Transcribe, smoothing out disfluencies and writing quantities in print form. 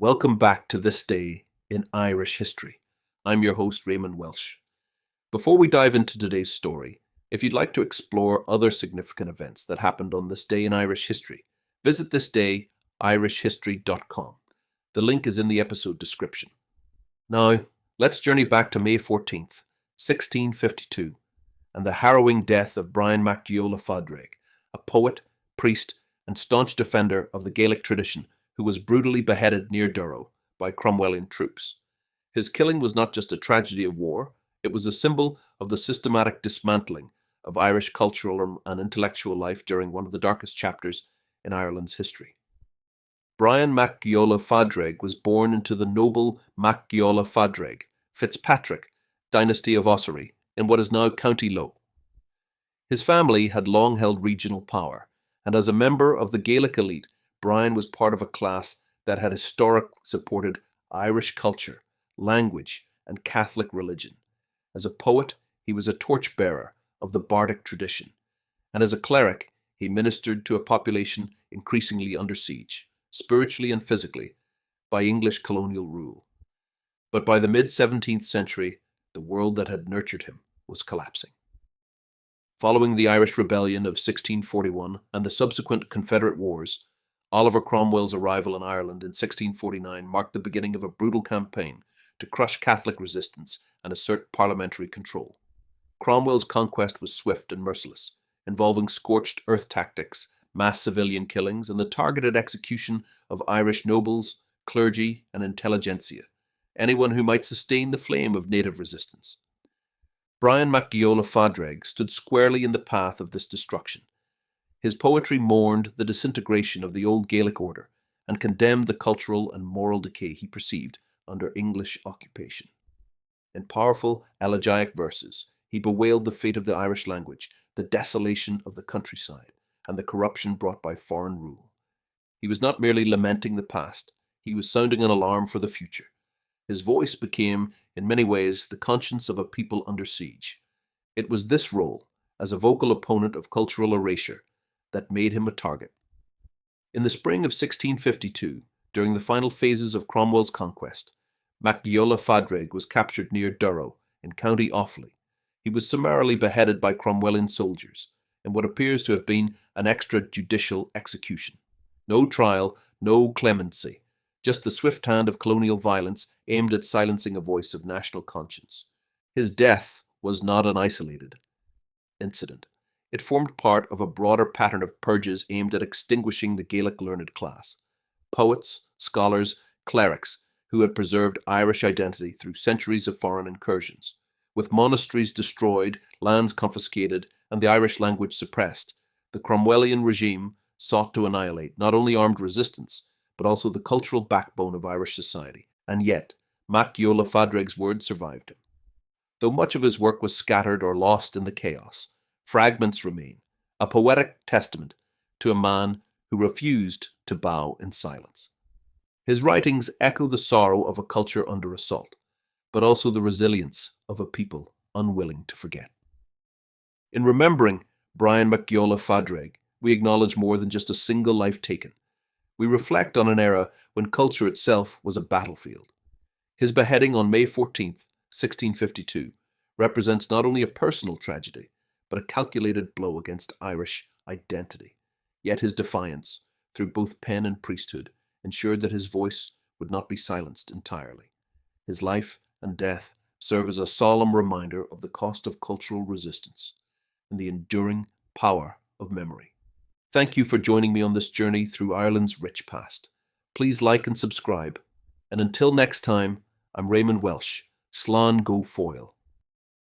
Welcome back to This Day in Irish History. I'm your host, Raymond Welsh. Before we dive into today's story, if you'd like to explore other significant events that happened on this day in Irish history, visit thisdayirishhistory.com. The link is in the episode description. Now, let's journey back to May 14th, 1652, and the harrowing death of Brian Mac Giolla Phádraig, a poet, priest, and staunch defender of the Gaelic tradition who was brutally beheaded near Durrow by Cromwellian troops. His killing was not just a tragedy of war, it was a symbol of the systematic dismantling of Irish cultural and intellectual life during one of the darkest chapters in Ireland's history. Brian Mac Giolla Phádraig was born into the noble Mac Giolla Phádraig, Fitzpatrick, dynasty of Ossory, in what is now County Low. His family had long held regional power, and as a member of the Gaelic elite, Brian was part of a class that had historically supported Irish culture, language, and Catholic religion. As a poet, he was a torchbearer of the bardic tradition, and as a cleric, he ministered to a population increasingly under siege, spiritually and physically, by English colonial rule. But by the mid-17th century, the world that had nurtured him was collapsing. Following the Irish Rebellion of 1641 and the subsequent Confederate Wars, Oliver Cromwell's arrival in Ireland in 1649 marked the beginning of a brutal campaign to crush Catholic resistance and assert parliamentary control. Cromwell's conquest was swift and merciless, involving scorched earth tactics, mass civilian killings, and the targeted execution of Irish nobles, clergy, and intelligentsia, anyone who might sustain the flame of native resistance. Brian Mac Giolla Phádraig stood squarely in the path of this destruction. His poetry mourned the disintegration of the old Gaelic order and condemned the cultural and moral decay he perceived under English occupation. In powerful elegiac verses, he bewailed the fate of the Irish language, the desolation of the countryside, and the corruption brought by foreign rule. He was not merely lamenting the past, he was sounding an alarm for the future. His voice became, in many ways, the conscience of a people under siege. It was this role, as a vocal opponent of cultural erasure, that made him a target. In the spring of 1652, during the final phases of Cromwell's conquest, Mac Giolla Phádraig was captured near Durrow, in County Offaly. He was summarily beheaded by Cromwellian soldiers, in what appears to have been an extrajudicial execution. No trial, no clemency, just the swift hand of colonial violence aimed at silencing a voice of national conscience. His death was not an isolated incident. It formed part of a broader pattern of purges aimed at extinguishing the Gaelic learned class. Poets, scholars, clerics who had preserved Irish identity through centuries of foreign incursions. With monasteries destroyed, lands confiscated, and the Irish language suppressed, the Cromwellian regime sought to annihilate not only armed resistance, but also the cultural backbone of Irish society. And yet, Mac Giolla Phádraig's words survived him. Though much of his work was scattered or lost in the chaos, fragments remain, a poetic testament to a man who refused to bow in silence. His writings echo the sorrow of a culture under assault, but also the resilience of a people unwilling to forget. In remembering Brian Mac Giolla Phádraig, we acknowledge more than just a single life taken. We reflect on an era when culture itself was a battlefield. His beheading on May 14th, 1652, represents not only a personal tragedy, but a calculated blow against Irish identity. Yet his defiance, through both pen and priesthood, ensured that his voice would not be silenced entirely. His life and death serve as a solemn reminder of the cost of cultural resistance and the enduring power of memory. Thank you for joining me on this journey through Ireland's rich past. Please like and subscribe. And until next time, I'm Raymond Welsh. Slán go foil.